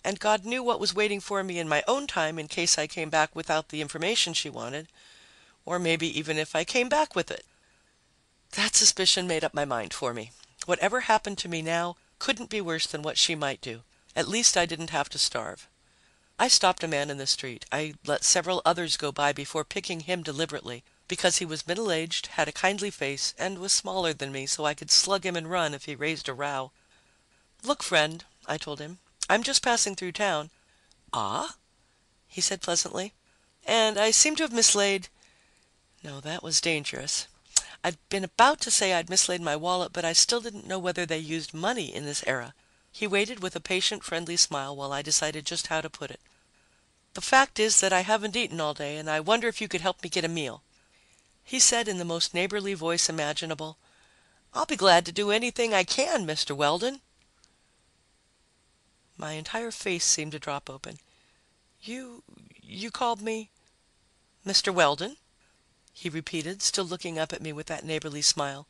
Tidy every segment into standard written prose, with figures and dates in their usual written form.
And God knew what was waiting for me in my own time in case I came back without the information she wanted, or maybe even if I came back with it. That suspicion made up my mind for me. Whatever happened to me now couldn't be worse than what she might do. At least I didn't have to starve. I stopped a man in the street. I let several others go by before picking him deliberately, because he was middle-aged, had a kindly face, and was smaller than me, so I could slug him and run if he raised a row. "Look, friend," I told him, "I'm just passing through town." "Ah?" he said pleasantly. "And I seem to have mislaid—" No, that was dangerous. I'd been about to say I'd mislaid my wallet, but I still didn't know whether they used money in this era. He waited with a patient, friendly smile while I decided just how to put it. "The fact is that I haven't eaten all day, and I wonder if you could help me get a meal." He said in the most neighborly voice imaginable, "I'll be glad to do anything I can, Mr. Weldon." My entire face seemed to drop open. You called me Mr. Weldon?" he repeated, still looking up at me with that neighborly smile.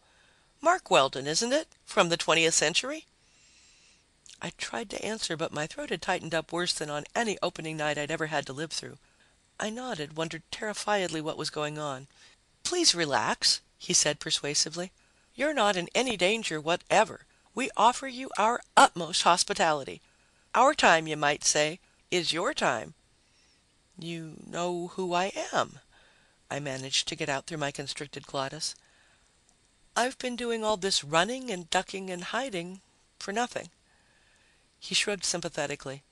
"Mark Weldon, isn't it? From the 20th century?" I tried to answer, but my throat had tightened up worse than on any opening night I'd ever had to live through. I nodded, wondered terrifiedly what was going on. "Please relax," he said persuasively. "You're not in any danger whatever. We offer you our utmost hospitality. Our time, you might say, is your time." "You know who I am?" I managed to get out through my constricted glottis. "I've been doing all this running and ducking and hiding for nothing." He shrugged sympathetically.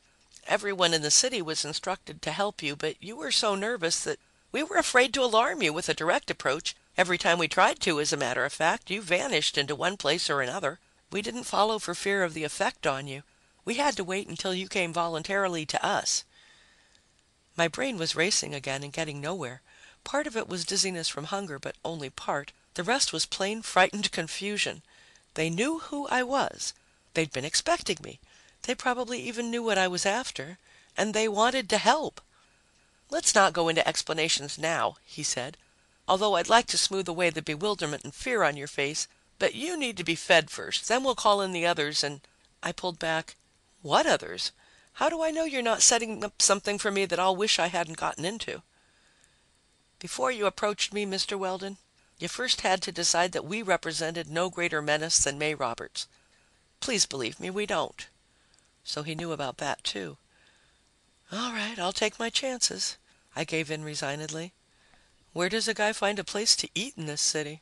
"Everyone in the city was instructed to help you, but you were so nervous that we were afraid to alarm you with a direct approach. Every time we tried to, as a matter of fact, you vanished into one place or another. We didn't follow for fear of the effect on you. We had to wait until you came voluntarily to us." My brain was racing again and getting nowhere. Part of it was dizziness from hunger, but only part. The rest was plain frightened confusion. They knew who I was. They'd been expecting me. They probably even knew what I was after. And they wanted to help. "Let's not go into explanations now," he said, "although I'd like to smooth away the bewilderment and fear on your face. But you need to be fed first. Then we'll call in the others and—" I pulled back. "What others? How do I know you're not setting up something for me that I'll wish I hadn't gotten into?" "Before you approached me, Mr. Weldon, you first had to decide that we represented no greater menace than May Roberts. Please believe me, we don't." So he knew about that, too. "All right, I'll take my chances," I gave in resignedly. Where does a guy find a place to eat in this city?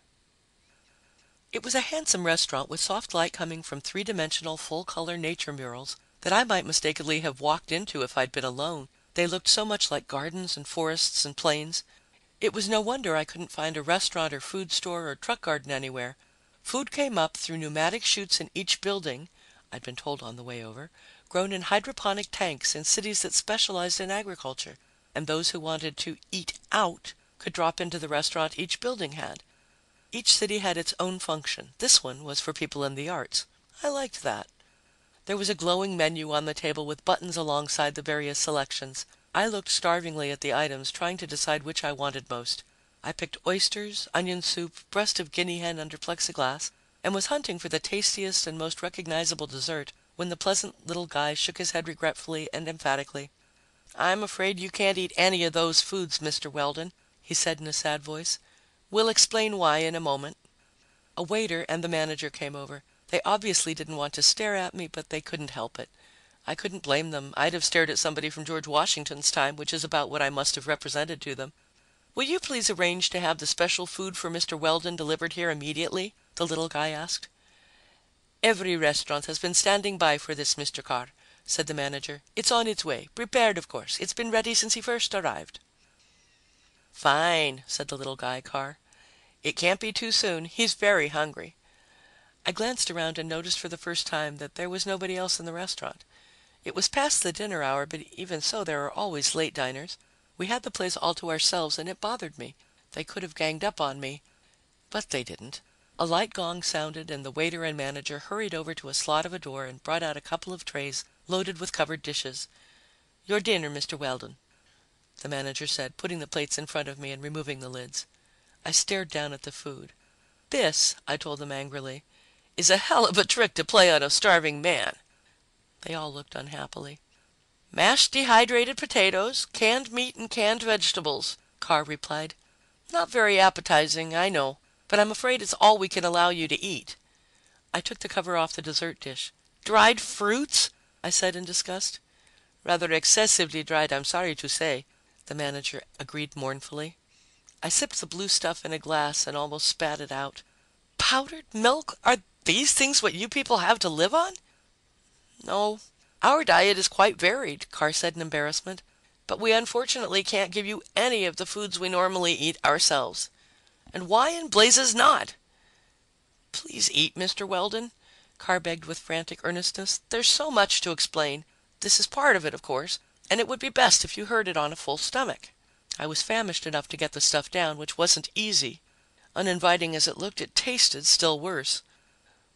It was a handsome restaurant with soft light coming from three-dimensional, full-color nature murals that I might mistakenly have walked into if I'd been alone. They looked so much like gardens and forests and plains. It was no wonder I couldn't find a restaurant or food store or truck garden anywhere. Food came up through pneumatic chutes in each building, I'd been told on the way over, grown in hydroponic tanks in cities that specialized in agriculture. And those who wanted to eat out could drop into the restaurant each building had. Each city had its own function. This one was for people in the arts. I liked that. There was a glowing menu on the table with buttons alongside the various selections. I looked starvingly at the items, trying to decide which I wanted most. I picked oysters, onion soup, breast of guinea hen under plexiglass, and was hunting for the tastiest and most recognizable dessert when the pleasant little guy shook his head regretfully and emphatically. "I'm afraid you can't eat any of those foods, Mr. Weldon," he said in a sad voice. "We'll explain why in a moment." A waiter and the manager came over. They obviously didn't want to stare at me, but they couldn't help it. I couldn't blame them. I'd have stared at somebody from George Washington's time, which is about what I must have represented to them. "Will you please arrange to have the special food for Mr. Weldon delivered here immediately?" the little guy asked. "Every restaurant has been standing by for this, Mr. Carr," said the manager. "It's on its way. Prepared, of course. It's been ready since he first arrived." "Fine," said the little guy, Carr. "It can't be too soon. He's very hungry." I glanced around and noticed for the first time that there was nobody else in the restaurant. It was past the dinner hour, but even so, there are always late diners. We had the place all to ourselves, and it bothered me. They could have ganged up on me, but they didn't. A light gong sounded, and the waiter and manager hurried over to a slot of a door and brought out a couple of trays loaded with covered dishes. "Your dinner, Mr. Weldon," the manager said, putting the plates in front of me and removing the lids. I stared down at the food. "This," I told them angrily, "is a hell of a trick to play on a starving man." They all looked unhappily. Mashed dehydrated potatoes, canned meat, and canned vegetables, Carr replied. Not very appetizing, I know, but I'm afraid it's all we can allow you to eat. I took the cover off the dessert dish. Dried fruits? I said in disgust. Rather excessively dried, I'm sorry to say, the manager agreed mournfully. I sipped the blue stuff in a glass and almost spat it out. Powdered milk? Are these things what you people have to live on? No. Our diet is quite varied, Carr said in embarrassment, but we unfortunately can't give you any of the foods we normally eat ourselves. And why in blazes not? Please eat, Mr. Weldon, Carr begged with frantic earnestness. There's so much to explain. This is part of it, of course, and it would be best if you heard it on a full stomach. I was famished enough to get the stuff down, which wasn't easy. Uninviting as it looked, it tasted still worse.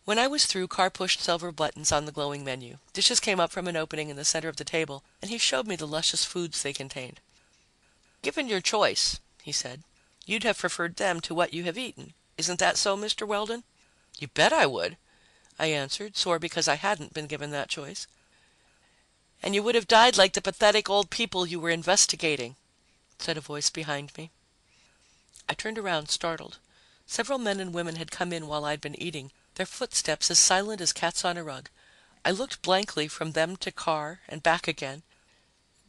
When I was through, Carr pushed silver buttons on the glowing menu. Dishes came up from an opening in the center of the table, and he showed me the luscious foods they contained. Given your choice, he said, you'd have preferred them to what you have eaten. Isn't that so, Mr. Weldon? You bet I would, I answered, sore because I hadn't been given that choice. And you would have died like the pathetic old people you were investigating, said a voice behind me. I turned around, startled. Several men and women had come in while I'd been eating, their footsteps as silent as cats on a rug. I looked blankly from them to Carr and back again.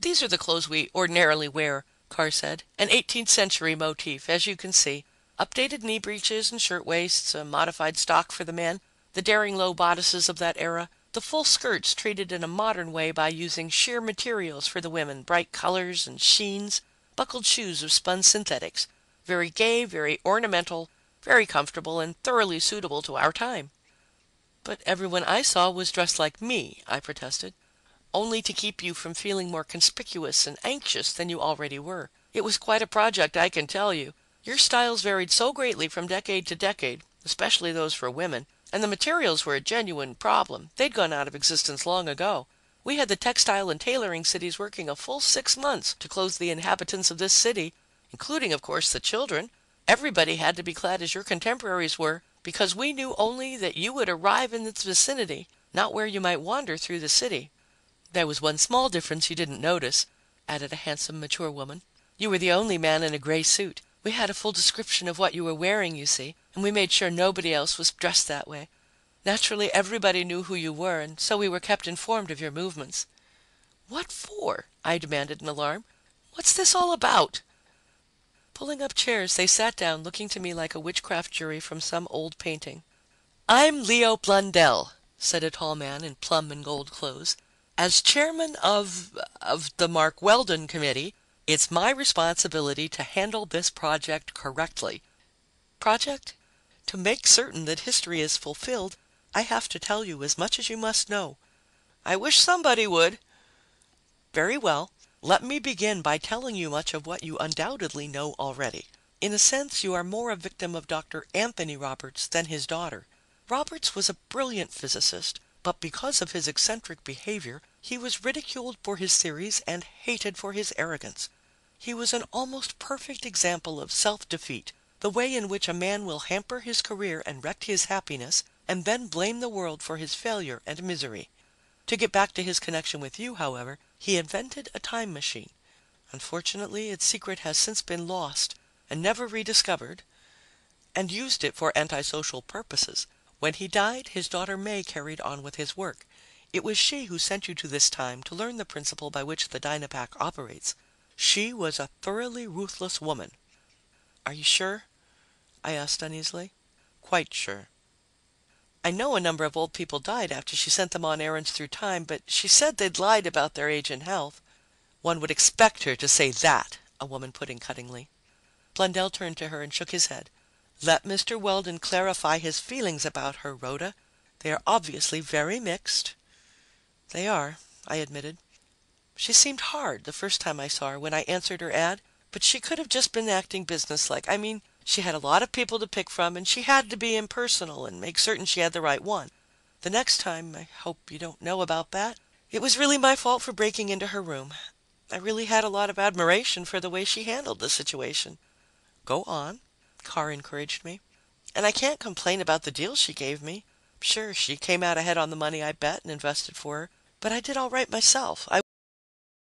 These are the clothes we ordinarily wear, Carr said. An 18th century motif, as you can see. Updated knee breeches and shirtwaists, a modified stock for the men, the daring low bodices of that era, the full skirts treated in a modern way by using sheer materials for the women, bright colors and sheens, buckled shoes of spun synthetics. Very gay, very ornamental, very comfortable, and thoroughly suitable to our time. But everyone I saw was dressed like me, I protested. Only to keep you from feeling more conspicuous and anxious than you already were. It was quite a project, I can tell you. Your styles varied so greatly from decade to decade, especially those for women, and the materials were a genuine problem. They'd gone out of existence long ago. We had the textile and tailoring cities working a full 6 months to clothe the inhabitants of this city, including, of course, the children. Everybody had to be clad as your contemporaries were, because we knew only that you would arrive in its vicinity, not where you might wander through the city. There was one small difference you didn't notice, added a handsome, mature woman. You were the only man in a gray suit. We had a full description of what you were wearing, you see, and we made sure nobody else was dressed that way. Naturally, everybody knew who you were, and so we were kept informed of your movements. What for? I demanded in alarm. What's this all about? Pulling up chairs, they sat down, looking to me like a witchcraft jury from some old painting. I'm Leo Blundell, said a tall man in plum and gold clothes. As chairman of the Mark Weldon Committee, it's my responsibility to handle this project correctly. Project? To make certain that history is fulfilled, I have to tell you as much as you must know. I wish somebody would. Very well. Let me begin by telling you much of what you undoubtedly know already. In a sense, you are more a victim of Dr. Anthony Roberts than his daughter. Roberts was a brilliant physicist, but because of his eccentric behavior, he was ridiculed for his theories and hated for his arrogance. He was an almost perfect example of self-defeat, the way in which a man will hamper his career and wreck his happiness, and then blame the world for his failure and misery. To get back to his connection with you, however, he invented a time machine. Unfortunately, its secret has since been lost and never rediscovered, and used it for antisocial purposes. When he died, his daughter May carried on with his work. It was she who sent you to this time to learn the principle by which the Dynapack operates. She was a thoroughly ruthless woman. Are you sure? I asked uneasily. Quite sure. I know a number of old people died after she sent them on errands through time, but she said they'd lied about their age and health. One would expect her to say that, a woman put in cuttingly. Blundell turned to her and shook his head. Let Mr. Weldon clarify his feelings about her, Rhoda. They are obviously very mixed. They are, I admitted. She seemed hard the first time I saw her when I answered her ad, but she could have just been acting businesslike. I mean, she had a lot of people to pick from, and she had to be impersonal and make certain she had the right one. The next time, I hope you don't know about that, it was really my fault for breaking into her room. I really had a lot of admiration for the way she handled the situation. Go on, Carr encouraged me. And I can't complain about the deal she gave me. Sure, she came out ahead on the money I bet and invested for her, but I did all right myself.